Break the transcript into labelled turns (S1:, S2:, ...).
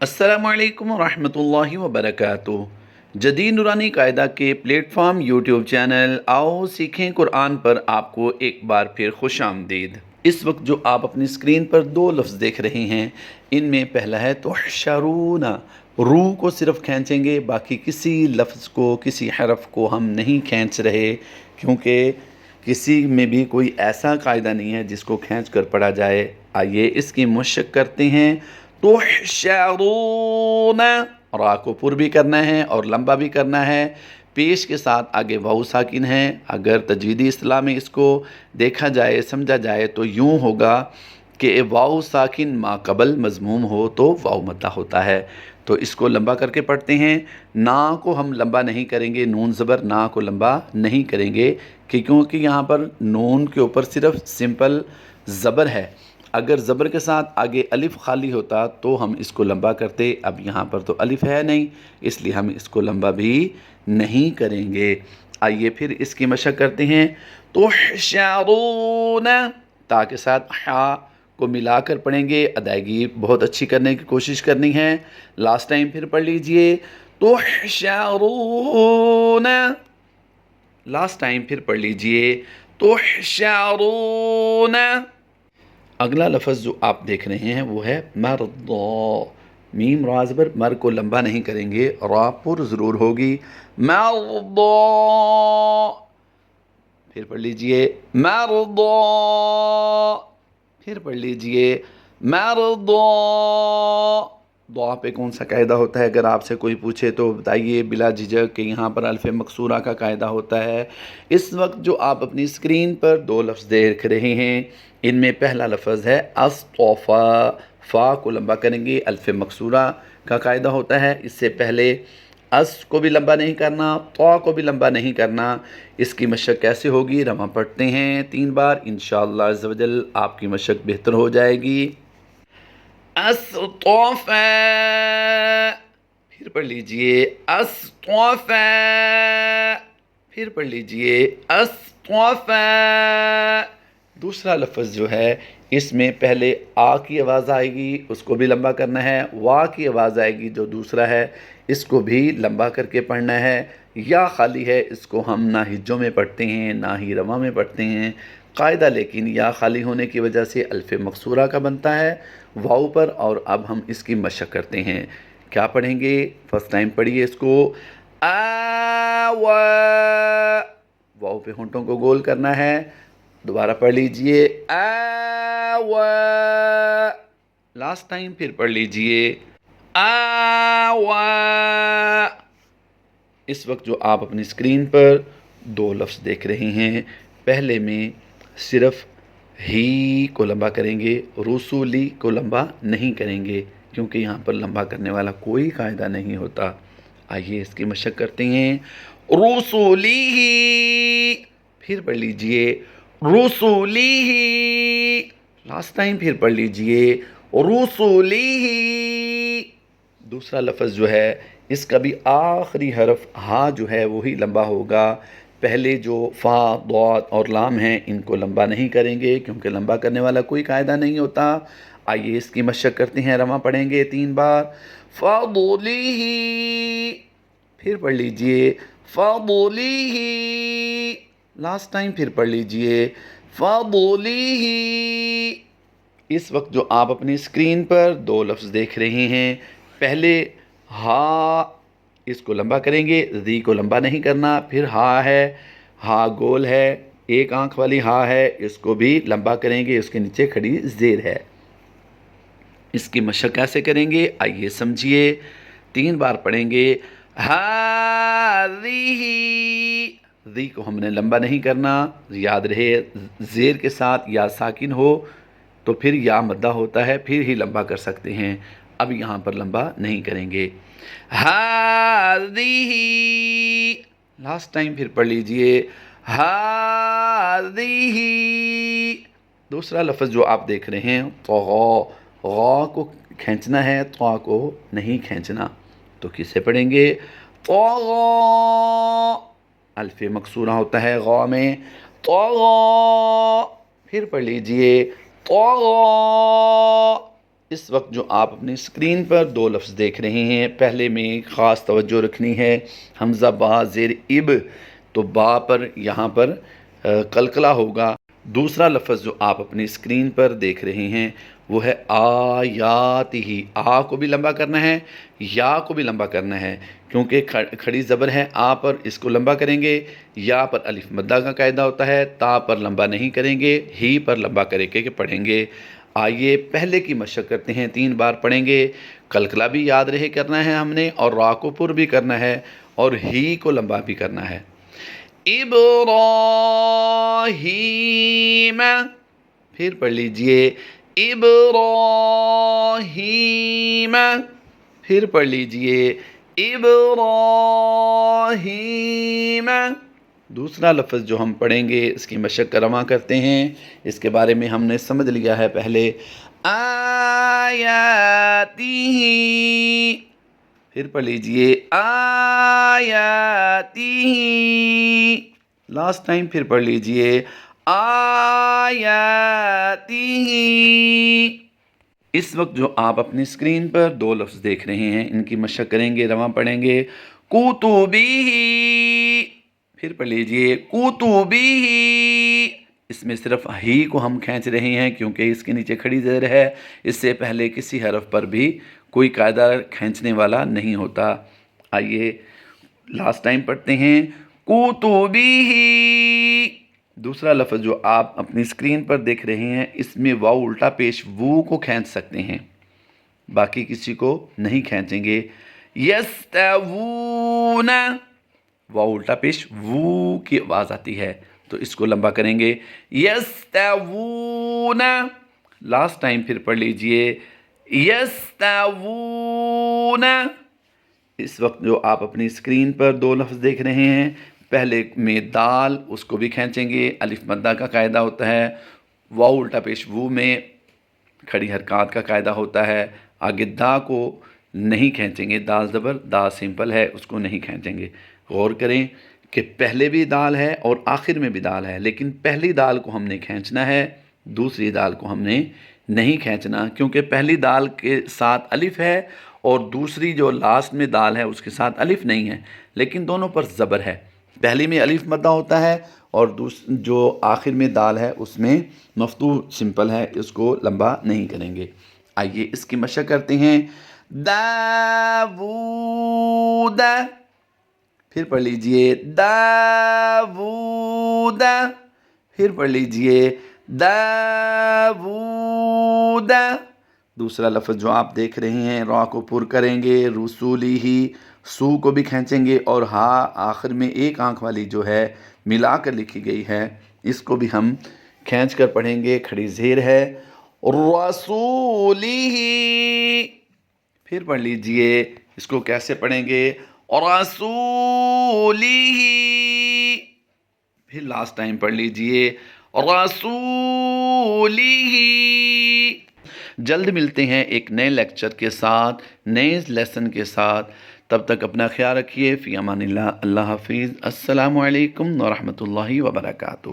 S1: अस्सलामुअलैकुम वरहमतुल्लाहि वबरकातुहू। जदीद नूरानी कायदा के प्लेटफॉर्म यूट्यूब चैनल आओ सीखें कुरान पर आपको एक बार फिर खुश आमदीद। इस वक्त जो आप अपनी स्क्रीन पर दो लफ्ज़ देख रहे हैं, इनमें पहला है तुहशरूना। रू को सिर्फ खींचेंगे, बाकी किसी लफ्ज़ को, किसी हरफ को हम नहीं खींच रहे, क्योंकि किसी में भी कोई ऐसा कायदा नहीं है जिसको खींच कर पढ़ा जाए। आइए इसकी मशक करते हैं। तुहशरून, रा को पुर भी करना है और लंबा भी करना है। पेश के साथ आगे वाउ साकिन है। अगर तजवीदी इस्तिलाह में इसको देखा जाए, समझा जाए तो यूँ होगा कि वाउ साकिन मा कबल मज़मूम हो तो वाउ मद्दा होता है। तो इसको लंबा करके पढ़ते हैं। ना को हम लंबा नहीं करेंगे, नून ज़बर ना को लंबा नहीं करेंगे, क्योंकि यहाँ पर नून के ऊपर सिर्फ सिंपल ज़बर है। अगर ज़बर के साथ आगे अलिफ़ खाली होता तो हम इसको लंबा करते। अब यहाँ पर तो अलिफ़ है नहीं, इसलिए हम इसको लंबा भी नहीं करेंगे। आइए फिर इसकी मशक करते हैं। तो तुहशरून, ता के साथ हा को मिलाकर पढ़ेंगे। अदायगी बहुत अच्छी करने की कोशिश करनी है। लास्ट टाइम फिर पढ़ लीजिए। तो तुहशरून, लास्ट टाइम फिर पढ़ लीजिए। तो तुहशरून। अगला लफ्ज़ जो आप देख रहे हैं वो है मर्दा। मीम रा ज़बर, मर को लंबा नहीं करेंगे, रा पुर ज़रूर होगी। मर्दा, फिर पढ़ लीजिए मर्दा, फिर पढ़ लीजिए मर्दा। दुआ पे कौन सा कायदा होता है, अगर आपसे कोई पूछे तो बताइए बिला झिझक कि यहाँ पर अल्फ़ मकसूरा का कायदा होता है। इस वक्त जो आप अपनी स्क्रीन पर दो लफ्ज़ देख रहे हैं, इनमें पहला लफ्ज़ है अस्तौफ़ा। फ़ा को लंबा करेंगे, अल्फ़ मकसूरा का कायदा होता है। इससे पहले अस को भी लंबा नहीं करना, तो को भी लंबा नहीं करना। इसकी मशक कैसे होगी, रमा पढ़ते हैं 3 बार, इंशाअल्लाह अज़्ज़ व जल आपकी मशक बेहतर हो जाएगी। अस्तौफ़ा, फिर पढ़ लीजिए अस्तौफ़ा, फिर पढ़ लीजिए अस्तौफ़ा। दूसरा लफ्ज़ जो है, इसमें पहले आ की आवाज़ आएगी, उसको भी लंबा करना है। वा की आवाज़ आएगी जो दूसरा है, इसको भी लंबा करके पढ़ना है। या खाली है, इसको हम ना हिज्जों में पढ़ते हैं ना ही रमा में पढ़ते हैं। कायदा लेकिन या खाली होने की वजह से अल्फ़ मकसूरा का बनता है वाव पर। और अब हम इसकी मशक करते हैं। क्या पढ़ेंगे, फर्स्ट टाइम पढ़िए इसको। आ वाव पे होंठों को गोल करना है। दोबारा पढ़ लीजिए आ व। लास्ट टाइम फिर पढ़ लीजिए आ व। इस वक्त जो आप अपनी स्क्रीन पर दो लफ्ज़ देख रहे हैं, पहले में सिर्फ ही को लंबा करेंगे, रसूली को लंबा नहीं करेंगे, क्योंकि यहाँ पर लंबा करने वाला कोई कायदा नहीं होता। आइए इसकी मशक करते हैं। रसूली ही, फिर पढ़ लीजिए रसूली ही। लास्ट टाइम फिर पढ़ लीजिए रसूली ही। दूसरा लफ्ज़ जो है, इसका भी आखिरी हरफ हा जो है वही लंबा होगा। पहले जो फ़ा, दौत और लाम हैं, इनको लंबा नहीं करेंगे, क्योंकि लंबा करने वाला कोई कायदा नहीं होता। आइए इसकी मशक करते हैं, रमा पढ़ेंगे 3 बार। फ़ादुली ही, फिर पढ़ लीजिए फ़ादुली ही। लास्ट टाइम फिर पढ़ लीजिए फ़ादुली ही। इस वक्त जो आप अपनी स्क्रीन पर दो लफ्ज़ देख रहे हैं, पहले हा, इसको लंबा करेंगे, ज़ी को लंबा नहीं करना। फिर हा है, हा गोल है, एक आंख वाली हा है, इसको भी लंबा करेंगे, उसके नीचे खड़ी ज़ेर है। इसकी मशक कैसे करेंगे, आइए समझिए। 3 बार पढ़ेंगे। हाज़िही, ज़ी को हमने लंबा नहीं करना, याद रहे ज़ेर के साथ या साकिन हो तो फिर या मद्दा होता है, फिर ही लंबा कर सकते हैं। अब यहाँ पर लंबा नहीं करेंगे। हाज़िही, लास्ट टाइम फिर पढ़ लीजिए हाज़िही। दूसरा लफ्ज़ जो आप देख रहे हैं, तो गौ को खींचना है, तो को नहीं खींचना। तो किसे पढ़ेंगे, तो अल्फ़ मकसूरा होता है गौ में, तो फिर पढ़ लीजिए तो। اس وقت جو آپ اپنی اسکرین پر دو لفظ دیکھ رہے ہیں، پہلے میں خاص توجہ رکھنی ہے، حمزہ با زیر اب، تو با پر یہاں پر قلقلہ ہوگا۔ دوسرا لفظ جو آپ اپنی اسکرین پر دیکھ رہے ہیں وہ ہے آیاتہ، آ کو بھی لمبا کرنا ہے، یا کو بھی لمبا کرنا ہے، کیونکہ کھڑی زبر ہے آ پر، اس کو لمبا کریں گے۔ یا پر الف مدہ کا قاعدہ ہوتا ہے، تا پر لمبا نہیں کریں گے، ہی پر لمبا کرے کے پڑھیں گے۔ آئیے پہلے کی مشق کرتے ہیں، 3 بار پڑھیں گے۔ قلقلہ بھی یاد رہے کرنا ہے ہم نے، اور را کو پر بھی کرنا ہے، اور ہی کو لمبا بھی کرنا ہے۔ ابراہیم، پھر پڑھ لیجئے ابراہیم، پھر پڑھ لیجئے ابراہیم۔ دوسرا لفظ جو ہم پڑھیں گے اس کی مشق رواں کرتے ہیں، اس کے بارے میں ہم نے سمجھ لیا ہے پہلے۔ آیاتہ، پھر پڑھ لیجئے آیاتہ، لاسٹ ٹائم پھر پڑھ لیجئے آیاتہ۔ اس وقت جو آپ اپنی اسکرین پر 2 لفظ دیکھ رہے ہیں، ان کی مشق کریں گے، رواں پڑھیں گے۔ کتبہ، پھر پڑھ لیجئے کتبہ، اس میں صرف ہی کو ہم کھینچ رہے ہیں کیونکہ اس کے نیچے کھڑی زیر ہے، اس سے پہلے کسی حرف پر بھی کوئی قاعدہ کھینچنے والا نہیں ہوتا۔ آئیے لاسٹ ٹائم پڑھتے ہیں، کتبہ۔ دوسرا لفظ جو آپ اپنی اسکرین پر دیکھ رہے ہیں، اس میں واو الٹا پیش وو کو کھینچ سکتے ہیں، باقی کسی کو نہیں کھینچیں گے۔ یستوون، واو الٹا پیش وو کی آواز آتی ہے تو اس کو لمبا کریں گے۔ یستوون، لاسٹ ٹائم پھر پڑھ لیجئے یستوون۔ اس وقت جو آپ اپنی اسکرین پر 2 لفظ دیکھ رہے ہیں، پہلے میں دال، اس کو بھی کھینچیں گے، الف مدہ کا قاعدہ ہوتا ہے۔ واو الٹا پیش وو میں کھڑی حرکات کا قاعدہ ہوتا ہے۔ آگے دا کو نہیں کھینچیں گے، دا زبر، دا سمپل ہے، اس کو نہیں کھینچیں گے۔ غور کریں کہ پہلے بھی دال ہے اور آخر میں بھی دال ہے، لیکن پہلی دال کو ہم نے کھینچنا ہے، دوسری دال کو ہم نے نہیں کھینچنا، کیونکہ پہلی دال کے ساتھ الف ہے اور دوسری جو لاسٹ میں دال ہے اس کے ساتھ الف نہیں ہے، لیکن دونوں پر زبر ہے۔ پہلی میں الف مدہ ہوتا ہے اور جو آخر میں دال ہے اس میں مفتوح سمپل ہے، اس کو لمبا نہیں کریں گے۔ آئیے اس کی مشق کرتے ہیں۔ داود، پھر پڑھ لیجئے داود، پھر پڑھ لیجئے داود۔ دوسرا لفظ جو آپ دیکھ رہے ہیں، را کو پر کریں گے، رسولی ہی، سو کو بھی کھینچیں گے، اور ہا آخر میں ایک آنکھ والی جو ہے ملا کر لکھی گئی ہے، اس کو بھی ہم کھینچ کر پڑھیں گے، کھڑی زیر ہے۔ رسولی ہی، پھر پڑھ لیجئے، اس کو کیسے پڑھیں گے؟ رسولی ہی، پھر لاسٹ ٹائم پڑھ لیجئے رسولی ہی۔ جلد ملتے ہیں ایک نئے لیکچر کے ساتھ، نئے لیسن کے ساتھ، تب تک اپنا خیال رکھیے۔ فی امان اللہ، اللہ حافظ، السلام علیکم ورحمۃ اللہ وبرکاتہ۔